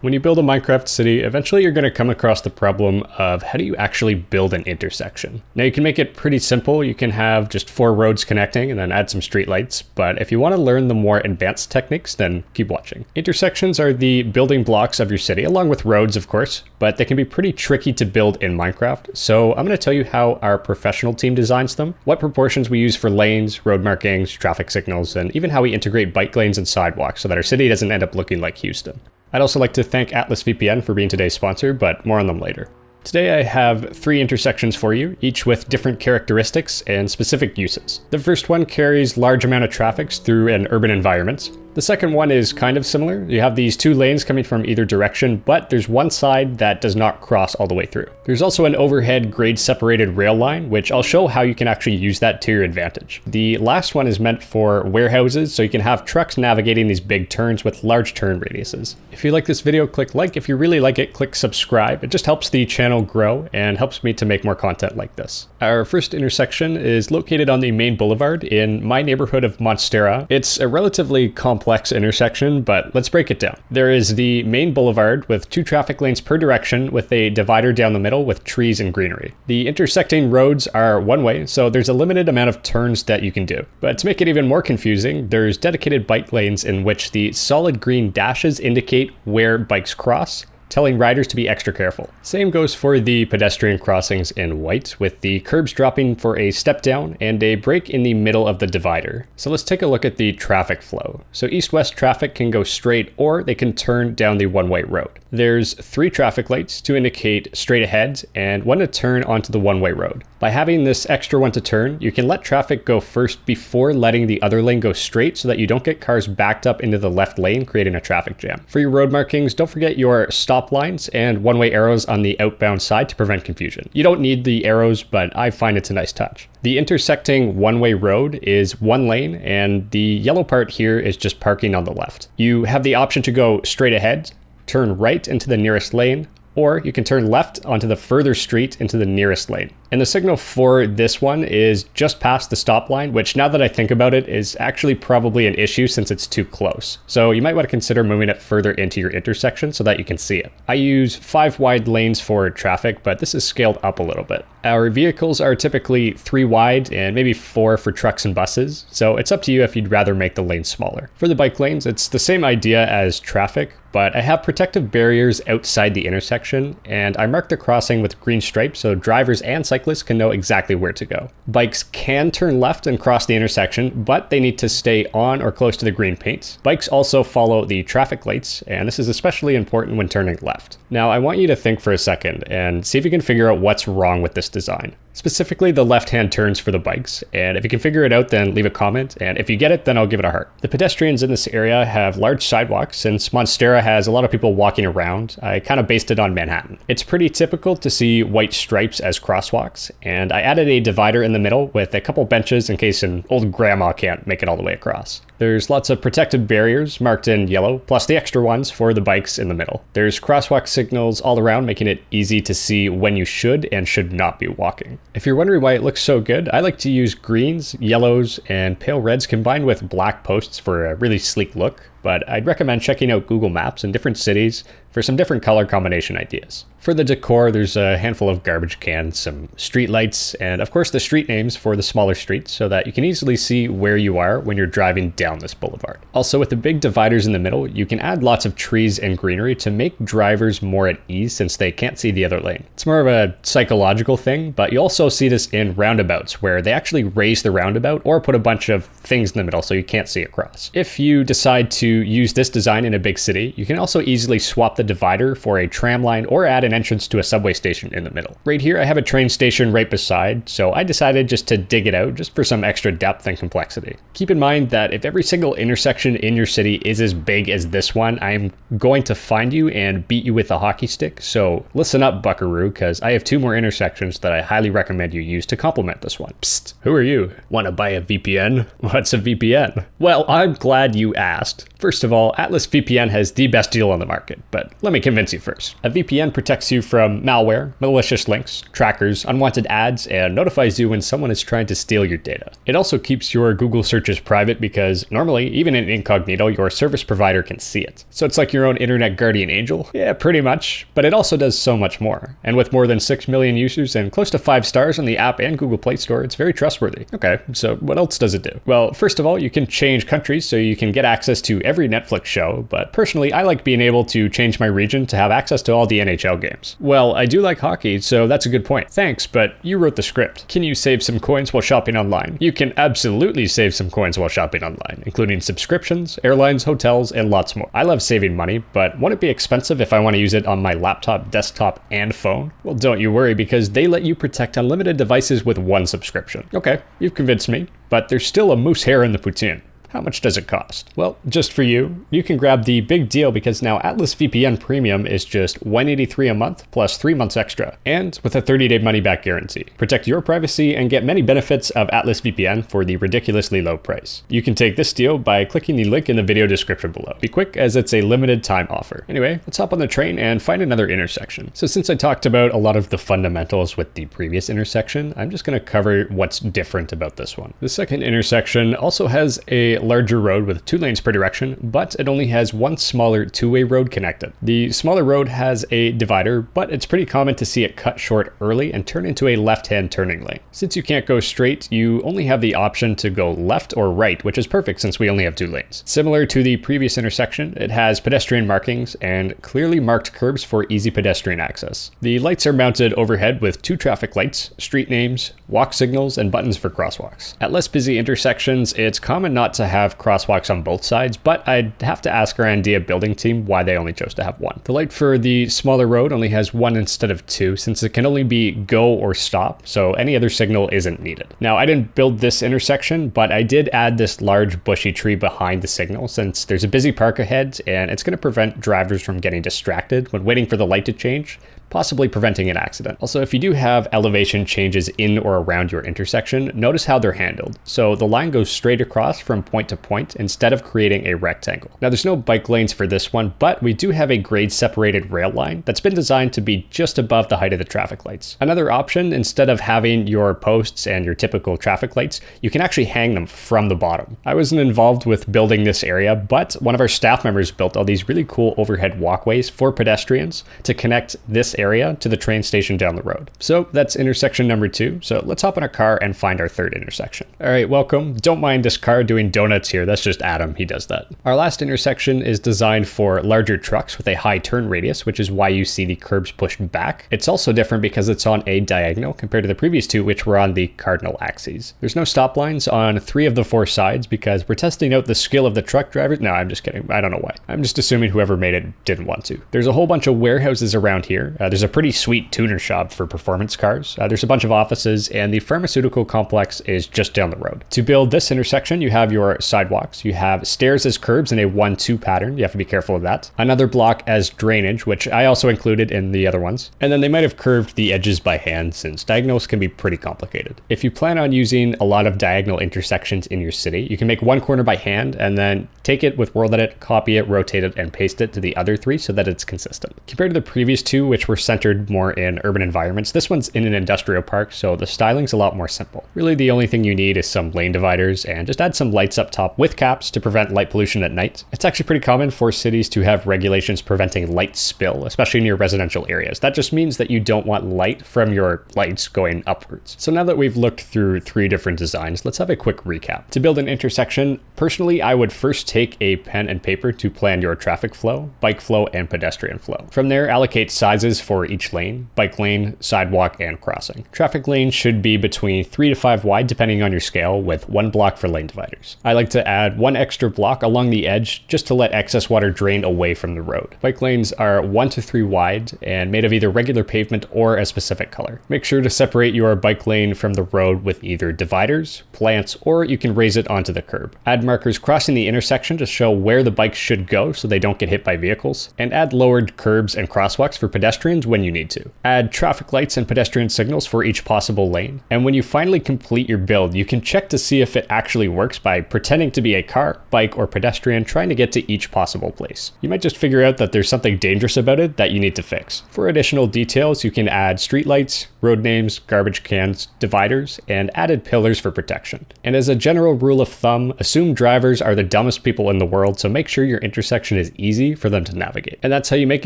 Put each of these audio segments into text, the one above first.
When you build a Minecraft city, eventually you're going to come across the problem of how do you actually build an intersection. Now you can make it pretty simple. You can have just 4 roads connecting and then add some streetlights. But if you want to learn the more advanced techniques, then keep watching. Intersections are the building blocks of your city, along with roads, of course, but they can be pretty tricky to build in Minecraft. So I'm going to tell you how our professional team designs them, what proportions we use for lanes, road markings, traffic signals, and even how we integrate bike lanes and sidewalks so that our city doesn't end up looking like Houston. I'd also like to thank Atlas VPN for being today's sponsor, but more on them later. Today I have 3 intersections for you, each with different characteristics and specific uses. The first one carries large amount of traffic through an urban environment. The second one is kind of similar. You have these 2 lanes coming from either direction, but there's one side that does not cross all the way through. There's also an overhead grade separated rail line, which I'll show how you can actually use that to your advantage. The last one is meant for warehouses, so you can have trucks navigating these big turns with large turn radiuses. If you like this video, click like. If you really like it, click subscribe. It just helps the channel grow and helps me to make more content like this. Our first intersection is located on the main boulevard in my neighborhood of Monstera. It's a relatively complex intersection, but let's break it down. There is the main boulevard with 2 traffic lanes per direction with a divider down the middle with trees and greenery. The intersecting roads are one way, so there's a limited amount of turns that you can do. But to make it even more confusing, there's dedicated bike lanes in which the solid green dashes indicate where bikes cross, telling riders to be extra careful. Same goes for the pedestrian crossings in white, with the curbs dropping for a step down and a break in the middle of the divider. So let's take a look at the traffic flow. So east-west traffic can go straight or they can turn down the one-way road. There's 3 traffic lights to indicate straight ahead and 1 to turn onto the one-way road. By having this extra 1 to turn, you can let traffic go first before letting the other lane go straight so that you don't get cars backed up into the left lane, creating a traffic jam. For your road markings, don't forget your stop lines and one-way arrows on the outbound side to prevent confusion. You don't need the arrows, but I find it's a nice touch. The intersecting one-way road is 1 lane, and the yellow part here is just parking on the left. You have the option to go straight ahead, turn right into the nearest lane, or you can turn left onto the further street into the nearest lane. And the signal for this one is just past the stop line, which now that I think about it is actually probably an issue since it's too close. So you might want to consider moving it further into your intersection so that you can see it. I use 5 wide lanes for traffic, but this is scaled up a little bit. Our vehicles are typically 3 wide and maybe 4 for trucks and buses, so it's up to you if you'd rather make the lanes smaller. For the bike lanes, it's the same idea as traffic, but I have protective barriers outside the intersection, and I mark the crossing with green stripes so drivers and cyclists can know exactly where to go. Bikes can turn left and cross the intersection, but they need to stay on or close to the green paint. Bikes also follow the traffic lights, and this is especially important when turning left. Now, I want you to think for a second and see if you can figure out what's wrong with this design. Specifically the left-hand turns for the bikes, and if you can figure it out, then leave a comment, and if you get it, then I'll give it a heart. The pedestrians in this area have large sidewalks. Since Monstera has a lot of people walking around, I kind of based it on Manhattan. It's pretty typical to see white stripes as crosswalks, and I added a divider in the middle with a couple benches in case an old grandma can't make it all the way across. There's lots of protective barriers marked in yellow, plus the extra ones for the bikes in the middle. There's crosswalk signals all around, making it easy to see when you should and should not be walking. If you're wondering why it looks so good, I like to use greens, yellows, and pale reds combined with black posts for a really sleek look, but I'd recommend checking out Google Maps in different cities for some different color combination ideas. For the decor, there's a handful of garbage cans, some street lights, and of course the street names for the smaller streets so that you can easily see where you are when you're driving down this boulevard. Also, with the big dividers in the middle, you can add lots of trees and greenery to make drivers more at ease since they can't see the other lane. It's more of a psychological thing, but you also see this in roundabouts where they actually raise the roundabout or put a bunch of things in the middle so you can't see across. If you decide to use this design in a big city, you can also easily swap the divider for a tram line or add an entrance to a subway station in the middle. Right here I have a train station right beside, so I decided just to dig it out just for some extra depth and complexity. Keep in mind that if every single intersection in your city is as big as this one, I'm going to find you and beat you with a hockey stick, so listen up, buckaroo, because I have 2 more intersections that I highly recommend you use to complement this one. Psst, who are you? Want to buy a VPN? What's a VPN? Well, I'm glad you asked. First of all, Atlas VPN has the best deal on the market, but let me convince you first. A VPN protects you from malware, malicious links, trackers, unwanted ads, and notifies you when someone is trying to steal your data. It also keeps your Google searches private because normally, even in incognito, your service provider can see it. So it's like your own internet guardian angel? Yeah, pretty much, but it also does so much more. And with more than 6 million users and close to 5 stars on the app and Google Play Store, it's very trustworthy. Okay, so what else does it do? Well, first of all, you can change countries so you can get access to every Netflix show, but personally, I like being able to change my region to have access to all the NHL games. Well, I do like hockey, so that's a good point. Thanks, but you wrote the script. Can you save some coins while shopping online? You can absolutely save some coins while shopping online, including subscriptions, airlines, hotels, and lots more. I love saving money, but won't it be expensive if I want to use it on my laptop, desktop, and phone? Well, don't you worry, because they let you protect unlimited devices with one subscription. Okay, you've convinced me, but there's still a moose hair in the poutine. How much does it cost? Well, just for you, you can grab the big deal because now Atlas VPN Premium is just $183 a month plus 3 months extra, and with a 30-day money-back guarantee. Protect your privacy and get many benefits of Atlas VPN for the ridiculously low price. You can take this deal by clicking the link in the video description below. Be quick as it's a limited time offer. Anyway, let's hop on the train and find another intersection. So since I talked about a lot of the fundamentals with the previous intersection, I'm just going to cover what's different about this one. The second intersection also has a larger road with 2 lanes per direction, but it only has one smaller 2-way road connected. The smaller road has a divider, but it's pretty common to see it cut short early and turn into a left-hand turning lane. Since you can't go straight, you only have the option to go left or right, which is perfect since we only have 2 lanes. Similar to the previous intersection, it has pedestrian markings and clearly marked curbs for easy pedestrian access. The lights are mounted overhead with 2 traffic lights, street names, walk signals, and buttons for crosswalks. At less busy intersections, it's common not to have crosswalks on both sides, but I'd have to ask our Andia building team why they only chose to have 1. The light for the smaller road only has 1 instead of 2, since it can only be go or stop, so any other signal isn't needed. Now, I didn't build this intersection, but I did add this large bushy tree behind the signal since there's a busy park ahead, and it's going to prevent drivers from getting distracted when waiting for the light to change, possibly preventing an accident. Also, if you do have elevation changes in or around your intersection, notice how they're handled. So the line goes straight across from point to point instead of creating a rectangle. Now there's no bike lanes for this one, but we do have a grade separated rail line that's been designed to be just above the height of the traffic lights. Another option, instead of having your posts and your typical traffic lights, you can actually hang them from the bottom. I wasn't involved with building this area, but one of our staff members built all these really cool overhead walkways for pedestrians to connect this area to the train station down the road. So that's intersection number 2. So let's hop in a car and find our third intersection. All right, welcome. Don't mind this car doing donuts here. That's just Adam. He does that. Our last intersection is designed for larger trucks with a high turn radius, which is why you see the curbs pushed back. It's also different because it's on a diagonal compared to the previous 2, which were on the cardinal axes. There's no stop lines on 3 of the 4 sides because we're testing out the skill of the truck drivers. No, I'm just kidding. I don't know why. I'm just assuming whoever made it didn't want to. There's a whole bunch of warehouses around here. There's a pretty sweet tuner shop for performance cars. There's a bunch of offices, and the pharmaceutical complex is just down the road. To build this intersection, you have your sidewalks. You have stairs as curbs in a 1-2 pattern. You have to be careful of that. Another block as drainage, which I also included in the other ones. And then they might have curved the edges by hand since diagonals can be pretty complicated. If you plan on using a lot of diagonal intersections in your city, you can make 1 corner by hand and then take it with World Edit, copy it, rotate it, and paste it to the other 3 so that it's consistent. Compared to the previous 2, which were centered more in urban environments, this one's in an industrial park, so the styling's a lot more simple. Really, the only thing you need is some lane dividers and just add some lights up top with caps to prevent light pollution at night. It's actually pretty common for cities to have regulations preventing light spill, especially near residential areas. That just means that you don't want light from your lights going upwards. So now that we've looked through 3 different designs, let's have a quick recap. To build an intersection, personally, I would first take a pen and paper to plan your traffic flow, bike flow, and pedestrian flow. From there, allocate sizes for each lane, bike lane, sidewalk, and crossing. Traffic lanes should be between 3 to 5 wide depending on your scale, with 1 block for lane dividers. I like to add 1 extra block along the edge just to let excess water drain away from the road. Bike lanes are 1 to 3 wide and made of either regular pavement or a specific color. Make sure to separate your bike lane from the road with either dividers, plants, or you can raise it onto the curb. Add markers crossing the intersection to show where the bikes should go so they don't get hit by vehicles, and add lowered curbs and crosswalks for pedestrians turns when you need to. Add traffic lights and pedestrian signals for each possible lane. And when you finally complete your build, you can check to see if it actually works by pretending to be a car, bike, or pedestrian trying to get to each possible place. You might just figure out that there's something dangerous about it that you need to fix. For additional details, you can add streetlights, road names, garbage cans, dividers, and added pillars for protection. And as a general rule of thumb, assume drivers are the dumbest people in the world, so make sure your intersection is easy for them to navigate. And that's how you make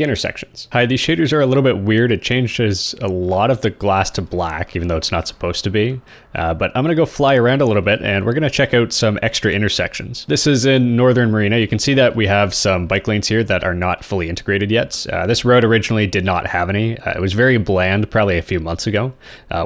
intersections. Hi, these shaders are a little bit weird. It changes a lot of the glass to black, even though it's not supposed to be. But I'm gonna go fly around a little bit and we're gonna check out some extra intersections. This is in Northern Marina. You can see that we have some bike lanes here that are not fully integrated yet. This road originally did not have any. It was very bland, probably a few months ago.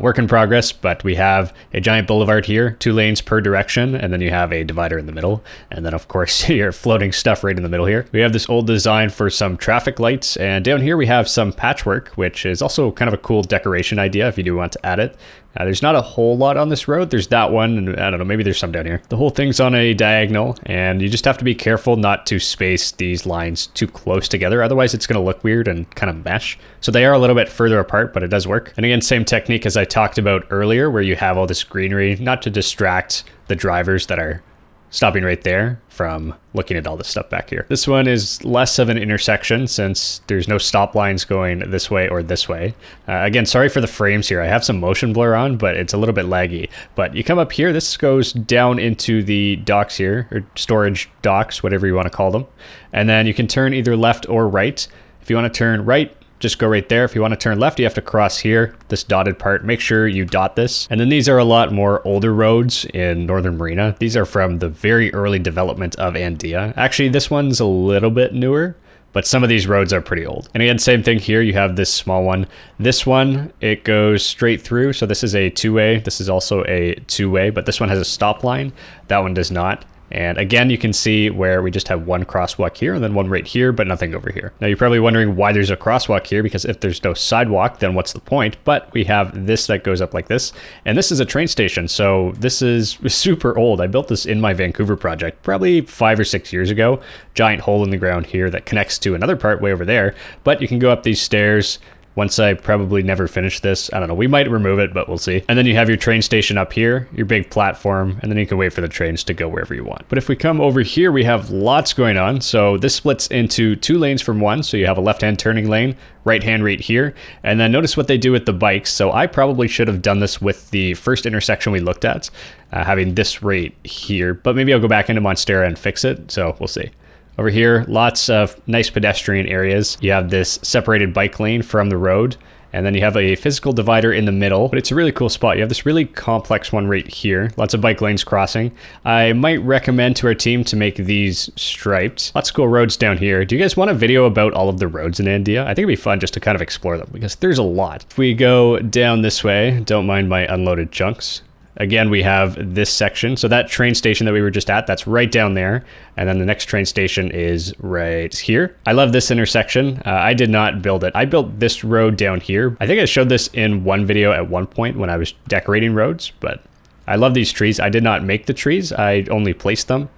Work in progress, but we have a giant boulevard here, 2 lanes per direction, and then you have a divider in the middle. And then of course your floating stuff right in the middle here. We have this old design for some traffic lights, and down here we have some patchwork, which is also kind of a cool decoration idea if you do want to add it. There's not a whole lot on this road. There's that one, and I don't know, maybe there's some down here. The whole thing's on a diagonal, and you just have to be careful not to space these lines too close together. Otherwise, it's going to look weird and kind of mesh. So they are a little bit further apart, but it does work. And again, same technique as I talked about earlier, where you have all this greenery, not to distract the drivers that are stopping right there from looking at all this stuff back here. This one is less of an intersection since there's no stop lines going this way or this way. Again, sorry for the frames here. I have some motion blur on, but it's a little bit laggy. But you come up here, this goes down into the docks here, or storage docks, whatever you want to call them. And then you can turn either left or right. If you want to turn right, just go right there. If you want to turn left, you have to cross here, this dotted part. Make sure you dot this. And then these are a lot more older roads in Northern Marina. These are from the very early development of Andia. Actually, this one's a little bit newer, but some of these roads are pretty old. And again, same thing here. You have this small one. This one, it goes straight through. So this is a 2-way. This is also a 2-way, but this one has a stop line. That one does not. And again, you can see where we just have one crosswalk here and then one right here, but nothing over here. Now you're probably wondering why there's a crosswalk here, because if there's no sidewalk, then what's the point? But we have this that goes up like this, and this is a train station. So this is super old. I built this in my Vancouver project probably 5 or 6 years ago. Giant hole in the ground here that connects to another part way over there, but you can go up these stairs. Once I probably never finish this, I don't know, we might remove it, but we'll see. And then you have your train station up here, your big platform, and then you can wait for the trains to go wherever you want. But if we come over here, we have lots going on. So this splits into 2 lanes from one. So you have a left-hand turning lane, right-hand right here. And then notice what they do with the bikes. So I probably should have done this with the first intersection we looked at, having this right here, but maybe I'll go back into Monstera and fix it. So we'll see. Over here, lots of nice pedestrian areas. You have this separated bike lane from the road, and then you have a physical divider in the middle, but it's a really cool spot. You have this really complex one right here. Lots of bike lanes crossing. I might recommend to our team to make these striped. Lots of cool roads down here. Do you guys want a video about all of the roads in Andia? I think it'd be fun just to kind of explore them because there's a lot. If we go down this way, don't mind my unloaded chunks. Again, we have this section. So that train station that we were just at, that's right down there. And then the next train station is right here. I love this intersection. I did not build it. I built this road down here. I think I showed this in one video at one point when I was decorating roads, but I love these trees. I did not make the trees. I only placed them.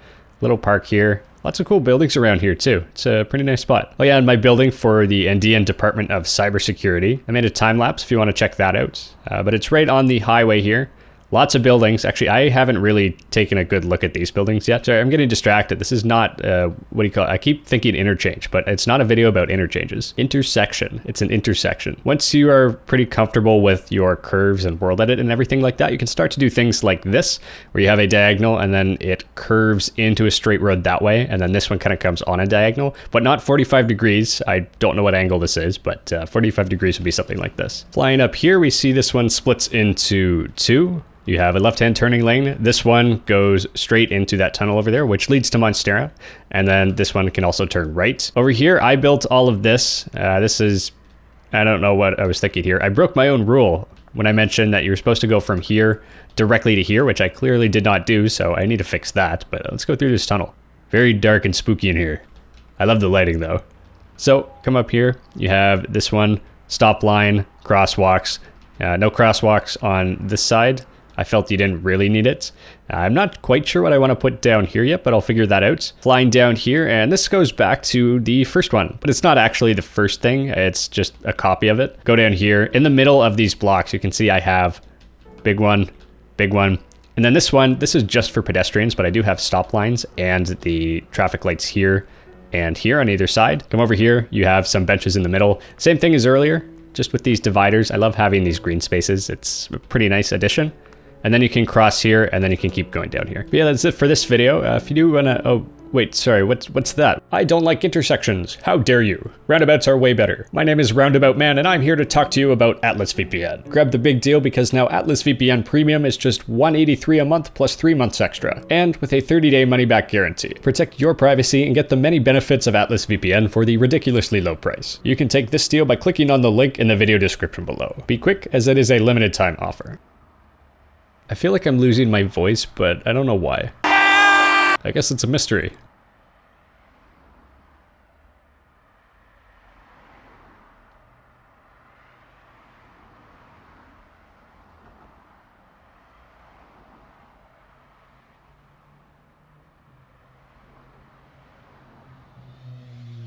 Little park here. Lots of cool buildings around here too. It's a pretty nice spot. Oh yeah, and my building for the Andean Department of Cybersecurity. I made a time lapse if you want to check that out. But it's right on the highway here. Lots of buildings. Actually, I haven't really taken a good look at these buildings yet. Sorry, I'm getting distracted. This is not, what do you call it? I keep thinking interchange, but it's not a video about interchanges. Intersection. It's an intersection. Once you are pretty comfortable with your curves and world edit and everything like that, you can start to do things like this, where you have a diagonal and then it curves into a straight road that way. And then this one kind of comes on a diagonal, but not 45 degrees. I don't know what angle this is, but 45 degrees would be something like this. Flying up here, we see this one splits into 2. You have a left-hand turning lane. This one goes straight into that tunnel over there, which leads to Monstera. And then this one can also turn right. Over here, I built all of this. This is, I don't know what I was thinking here. I broke my own rule when I mentioned that you're supposed to go from here directly to here, which I clearly did not do, so I need to fix that. But let's go through this tunnel. Very dark and spooky in here. I love the lighting though. So come up here, you have this one, stop line, crosswalks. No crosswalks on this side. I felt you didn't really need it. I'm not quite sure what I want to put down here yet, but I'll figure that out. Flying down here, and this goes back to the first one, but it's not actually the first thing. It's just a copy of it. Go down here. In the middle of these blocks, you can see I have big one, and then this one, this is just for pedestrians, but I do have stop lines and the traffic lights here and here on either side. Come over here, you have some benches in the middle. Same thing as earlier, just with these dividers. I love having these green spaces. It's a pretty nice addition. And then you can cross here, and then you can keep going down here. But yeah, that's it for this video. If you do wanna, oh, wait, sorry, what's that? I don't like intersections. How dare you? Roundabouts are way better. My name is Roundabout Man, and I'm here to talk to you about Atlas VPN. Grab the big deal because now Atlas VPN Premium is just $183 a month plus 3 months extra, and with a 30-day money-back guarantee. Protect your privacy and get the many benefits of Atlas VPN for the ridiculously low price. You can take this deal by clicking on the link in the video description below. Be quick, as it is a limited time offer. I feel like I'm losing my voice, but I don't know why. I guess it's a mystery.